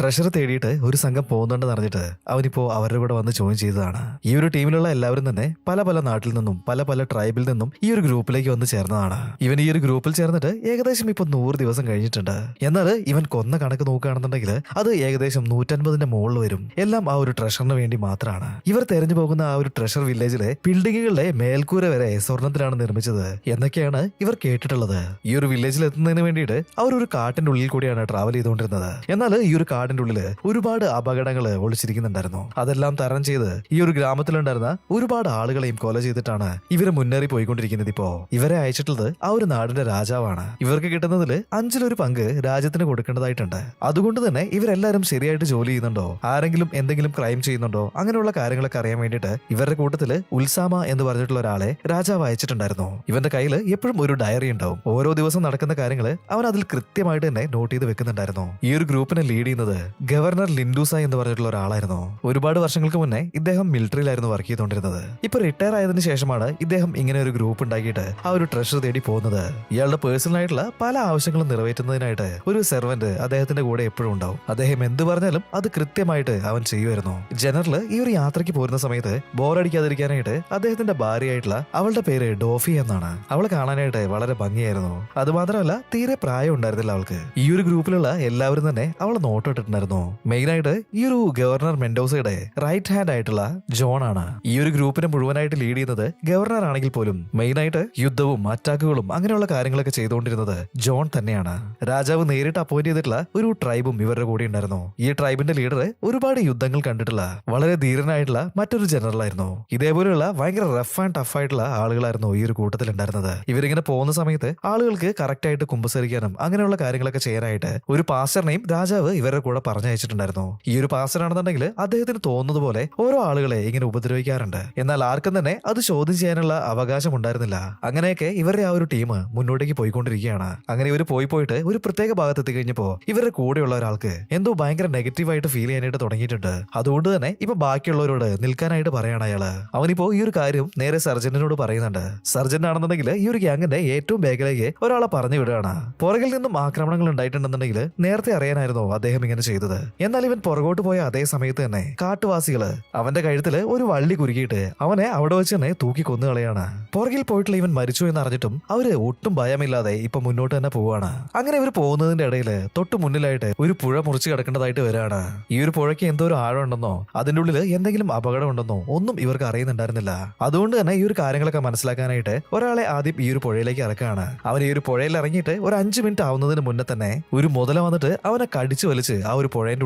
Treasure തേടിയിട്ട് ഒരു സംഘം പോകുന്നുണ്ടെന്ന് അറിഞ്ഞിട്ട് അവനിപ്പോ അവരുടെ കൂടെ വന്ന് ജോയിൻ ചെയ്തതാണ്. ഈ ഒരു ടീമിലുള്ള എല്ലാവരും തന്നെ പല പല നാട്ടിൽ നിന്നും പല പല ട്രൈബിൽ നിന്നും ഈ ഒരു ഗ്രൂപ്പിലേക്ക് വന്ന് ചേർന്നതാണ്. ഇവൻ ഈ ഒരു ഗ്രൂപ്പിൽ ചേർന്നിട്ട് ഏകദേശം ഇപ്പൊ 100 ദിവസം കഴിഞ്ഞിട്ടുണ്ട്. എന്നാൽ ഇവൻ കൊന്ന കണക്ക് നോക്കുകയാണെന്നുണ്ടെങ്കിൽ അത് ഏകദേശം 150ന്റെ മുകളിൽ വരും. എല്ലാം ആ ഒരു ട്രഷറിന് വേണ്ടി മാത്രമാണ്. ഇവർ തെരഞ്ഞു പോകുന്ന ആ ഒരു ട്രഷർ വില്ലേജിലെ ബിൽഡിങ്ങുകളുടെ മേൽക്കൂര വരെ സ്വർണത്തിലാണ് നിർമ്മിച്ചത് എന്നൊക്കെയാണ് ഇവർ കേട്ടിട്ടുള്ളത്. ഈ ഒരു വില്ലേജിൽ എത്തുന്നതിന് വേണ്ടിയിട്ട് അവർ ഒരു കാട്ടിന്റെ ഉള്ളിൽ കൂടിയാണ് ട്രാവൽ ചെയ്തുകൊണ്ടിരുന്നത്. എന്നാൽ ഈ ഒരു കാടിന്റെ ഉള്ളില് ഒരുപാട് അപകടങ്ങൾ ഒളിച്ചിരിക്കുന്നുണ്ടായിരുന്നു. അതെല്ലാം തരണം ചെയ്ത് ഈ ഒരു ഗ്രാമത്തിലുണ്ടായിരുന്ന ഒരുപാട് ആളുകളെയും കൊല ചെയ്തിട്ടാണ് ഇവരെ മുന്നേറി പോയിക്കൊണ്ടിരിക്കുന്നത്. ഇപ്പോ ഇവരെ അയച്ചിട്ടുള്ളത് ആ ഒരു നാടിന്റെ രാജാവാണ്. ഇവർക്ക് കിട്ടുന്നതിൽ 5-1 പങ്ക് രാജ്യത്തിന് കൊടുക്കേണ്ടതായിട്ടുണ്ട്. അതുകൊണ്ട് തന്നെ ഇവരെല്ലാരും ശരിയായിട്ട് ജോലി ചെയ്യുന്നുണ്ടോ, ആരെങ്കിലും എന്തെങ്കിലും ക്രൈം ചെയ്യുന്നുണ്ടോ, അങ്ങനെയുള്ള കാര്യങ്ങളൊക്കെ അറിയാൻ വേണ്ടിയിട്ട് ഇവരുടെ കൂട്ടത്തില് ഉൽസാമ എന്ന് പറഞ്ഞിട്ടുള്ള ഒരാളെ രാജാവ് അയച്ചിട്ടുണ്ടായിരുന്നു. ഇവന്റെ കയ്യിൽ എപ്പോഴും ഒരു ഡയറി ഉണ്ടാവും. ഓരോ ദിവസം നടക്കുന്ന കാര്യങ്ങൾ അവൻ അതിൽ കൃത്യമായിട്ട് തന്നെ നോട്ട് ചെയ്ത് വെക്കുന്നുണ്ടായിരുന്നു. ഈ ഒരു ഗ്രൂപ്പിനെ ലീഡ് ചെയ്യുന്നത് ഗവർണർ ലിൻഡൂസ എന്ന് പറഞ്ഞിട്ടുള്ള ഒരാളായിരുന്നു. ഒരുപാട് വർഷങ്ങൾക്ക് മുന്നേ ഇദ്ദേഹം മിലിറ്ററിയിലായിരുന്നു വർക്ക് ചെയ്തുകൊണ്ടിരുന്നത്. ഇപ്പൊ റിട്ടയർ ആയതിനു ശേഷമാണ് ഇദ്ദേഹം ഇങ്ങനെ ഒരു ഗ്രൂപ്പ് ഉണ്ടാക്കിയിട്ട് ആ ഒരു ട്രഷർ തേടി പോകുന്നത്. ഇയാളുടെ പേഴ്സണൽ ആയിട്ടുള്ള പല ആവശ്യങ്ങളും നിറവേറ്റുന്നതിനായിട്ട് ഒരു സെർവന്റ് അദ്ദേഹത്തിന്റെ കൂടെ എപ്പോഴും ഉണ്ടാവും. അദ്ദേഹം എന്ത് പറഞ്ഞാലും അത് കൃത്യമായിട്ട് അവൻ ചെയ്യുമായിരുന്നു. ജനറൽ ഈ ഒരു യാത്രയ്ക്ക് പോരുന്ന സമയത്ത് ബോറടിക്കാതിരിക്കാനായിട്ട് അദ്ദേഹത്തിന്റെ ഭാര്യയായിട്ടുള്ള അവളുടെ പേര് ഡോഫി എന്നാണ്. അവളെ കാണാനായിട്ട് വളരെ ഭംഗിയായിരുന്നു. അതുമാത്രമല്ല തീരെ പ്രായം ഉണ്ടായിരുന്നില്ല അവൾക്ക്. ഈ ഒരു ഗ്രൂപ്പിലുള്ള എല്ലാവരും തന്നെ അവളെ നോട്ടിട്ടുണ്ടായിരുന്നു. മെയിൻ ആയിട്ട് ഈ ഒരു ഗവർണർ മെൻഡോസയുടെ റൈറ്റ് ഹാൻഡ് ആയിട്ടുള്ള ജോൺ ആണ്. ഈ ഒരു ഗ്രൂപ്പിനെ മുഴുവനായിട്ട് ലീഡ് ചെയ്യുന്നത് ഗവർണർ ആണെങ്കിൽ പോലും മെയിൻ ആയിട്ട് യുദ്ധവും അറ്റാക്കുകളും അങ്ങനെയുള്ള കാര്യങ്ങളൊക്കെ ചെയ്തുകൊണ്ടിരുന്നത് ജോൺ തന്നെയാണ്. രാജാവ് നേരിട്ട് അപ്പോയിന്റ് ചെയ്തിട്ടുള്ള ഒരു ട്രൈബും ഇവരുടെ കൂടെ ഉണ്ടായിരുന്നു. ഈ ട്രൈബിന്റെ ലീഡർ ഒരുപാട് യുദ്ധങ്ങൾ കണ്ടിട്ടുള്ള വളരെ ധീരനായിട്ടുള്ള മറ്റൊരു ജനറൽ ആയിരുന്നു. ഇതേപോലെയുള്ള ഭയങ്കര റഫ് ആൻഡ് ടഫ് ആയിട്ടുള്ള ആളുകളായിരുന്നു ഈ ഒരു കൂട്ടത്തിൽ ഉണ്ടായിരുന്നത്. ഇവരിങ്ങനെ പോകുന്ന സമയത്ത് ആളുകൾക്ക് കറക്റ്റ് ആയിട്ട് കുമ്പസരിക്കാനും അങ്ങനെയുള്ള കാര്യങ്ങളൊക്കെ ചെയ്യാനായിട്ട് ഒരു പാസ്റ്ററിനെയും രാജാവ് ഇവരുടെ കൂടെ പറഞ്ഞയച്ചിട്ടുണ്ടായിരുന്നു. ഈ ഒരു പാസ്റ്റർ ആണെന്നുണ്ടെങ്കിൽ അദ്ദേഹത്തിന് തോന്നുന്നത് പോലെ ഓരോ ആളുകളെ ഇങ്ങനെ ഉപദ്രവിക്കാറുണ്ട്. എന്നാൽ ആർക്കും തന്നെ അത് ചോദ്യം ചെയ്യാനുള്ള അവകാശം ഉണ്ടായിരുന്നില്ല. അങ്ങനെയൊക്കെ ഇവരുടെ ആ ഒരു ടീം മുന്നോട്ടേക്ക് പോയിക്കൊണ്ടിരിക്കുകയാണ്. അങ്ങനെ ഇവർ പോയിട്ട് ഒരു പ്രത്യേക ഭാഗത്ത് എത്തിക്കഴിഞ്ഞപ്പോ ഇവരുടെ കൂടെയുള്ള ഒരാൾക്ക് എന്തോ ഭയങ്കര നെഗറ്റീവായിട്ട് ഫീൽ ചെയ്യാനായിട്ട് തുടങ്ങിയിട്ടുണ്ട്. അതുകൊണ്ട് തന്നെ ഇപ്പൊ ബാക്കിയുള്ളവരോട് നിൽക്കാനായിട്ട് പറയാണ് അയാള്. അവനിപ്പോ ഈ ഒരു കാര്യം നേരെ സർജന്റിനോട് പറയുന്നുണ്ട്. സർജന്റ് ആണെന്നുണ്ടെങ്കിൽ ഈ ഒരു ഗ്യാങ്ങിന്റെ ഏറ്റവും ബാക്കിലേക്ക് ഒരാളെ പറഞ്ഞു വിടുകയാണ്. പുറകിൽ നിന്നും ആക്രമണങ്ങൾ ഉണ്ടായിട്ടുണ്ടെന്നുണ്ടെങ്കിൽ നേരത്തെ അറിയാനായിരുന്നു അദ്ദേഹം ഇങ്ങനെ ചെയ്തത്. എന്നാൽ ഇവൻ പുറകോട്ട് പോയ അതേ സമയത്ത് തന്നെ കാട്ടുവാസികള് അവന്റെ കഴുത്തില് ഒരു വള്ളി കുരുക്കിയിട്ട് അവനെ അവിടെ വെച്ച് തന്നെ തൂക്കി കൊന്നുകളയാണ്. പുറകിൽ പോയിട്ടുള്ള ഇവൻ മരിച്ചു എന്ന് അറിഞ്ഞിട്ടും അവര് ഒട്ടും ഭയമില്ലാതെ ഇപ്പൊ മുന്നോട്ട് തന്നെ പോവാണ്. അങ്ങനെ ഇവർ പോകുന്നതിന്റെ ഇടയില് തൊട്ട് മുന്നിലായിട്ട് ഒരു പുഴ മുറിച്ച് കിടക്കേണ്ടതായിട്ട് വരികയാണ്. ഈ ഒരു പുഴയ്ക്ക് എന്തോ ഒരു ആഴം ഉണ്ടെന്നോ അതിന്റെ ഉള്ളിൽ എന്തെങ്കിലും അപകടം ഉണ്ടെന്നോ ഒന്നും ഇവർക്ക് അറിയുന്നുണ്ടായിരുന്നില്ല. അതുകൊണ്ട് തന്നെ ഈ ഒരു കാര്യങ്ങളൊക്കെ മനസ്സിലാക്കാനായിട്ട് ഒരാളെ ആദ്യം ഈ ഒരു പുഴയിലേക്ക് ഇറക്കുകയാണ്. അവൻ ഈ ഒരു പുഴയിൽ ഇറങ്ങിയിട്ട് ഒരു 5 മിനിറ്റ് ആവുന്നതിന് മുന്നേ തന്നെ ഒരു മുതല വന്നിട്ട് അവനെ കടിച്ചു വലിച്ച് ആ ഒരു പുഴയുടെ